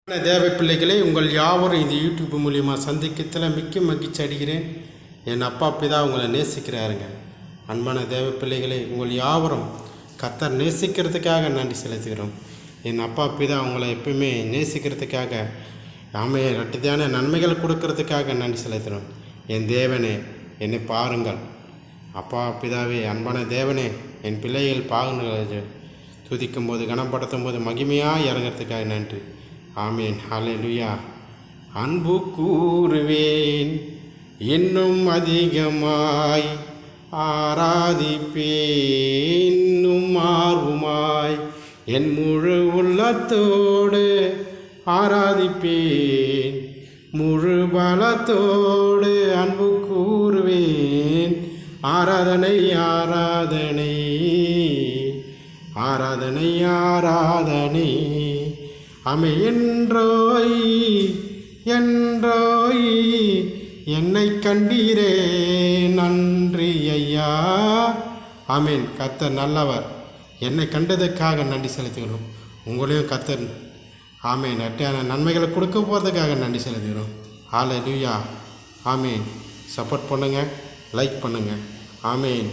தேவ பிள்ளைகளை உங்கள் யாவரும் இந்த யூடியூப் மூலியமாக சந்திக்கத்தில் மிக்க மகிழ்ச்சி அடைகிறேன். என் அப்பா பிதா உங்களை நேசிக்கிறாருங்க. அன்பான தேவ பிள்ளைகளை உங்கள் யாவரும் கர்த்தர் நேசிக்கிறதுக்காக நன்றி செலுத்துகிறோம். என் அப்பா பிதா உங்களை எப்பவுமே நேசிக்கிறதுக்காக ரெட்டியான நன்மைகள் கொடுக்கறதுக்காக நன்றி செலுத்துகிறோம். என் தேவனே என்னை பாருங்கள். அப்பா பிதாவே, அன்பான தேவனே, என் பிள்ளைகள் பாருங்கள். துதிக்கும் போது கனப்படுத்தும் போது மகிமையாக இறங்கிறதுக்காக நன்றி. ஆமேன். ஹல்லேலூயா. அன்பு கூறுவேன், இன்னும் அதிகமாய் ஆராதிப்பேன், இன்னும் ஆர்வமாய் என் முழு உள்ளத்தோடு ஆராதிப்பேன், முழு பலத்தோடு அன்பு கூறுவேன். ஆராதனை ஆராதனை ஆராதனை ஆராதனை. ஆமே. என்றோய் என்றோய் என்னை கண்டீரே, நன்றி ஐயா. ஆமேன். கர்த்தர் நல்லவர். என்னை கண்டதுக்காக நன்றி செலுத்துகிறோம். உங்களையும் கர்த்தர் ஆமேன் நட்டியான நன்மைகளை கொடுக்க போகிறதுக்காக நன்றி செலுத்துகிறோம். ஹல்லேலூயா. ஆமேன். சப்போர்ட் பண்ணுங்கள், லைக் பண்ணுங்கள். ஆமேன்.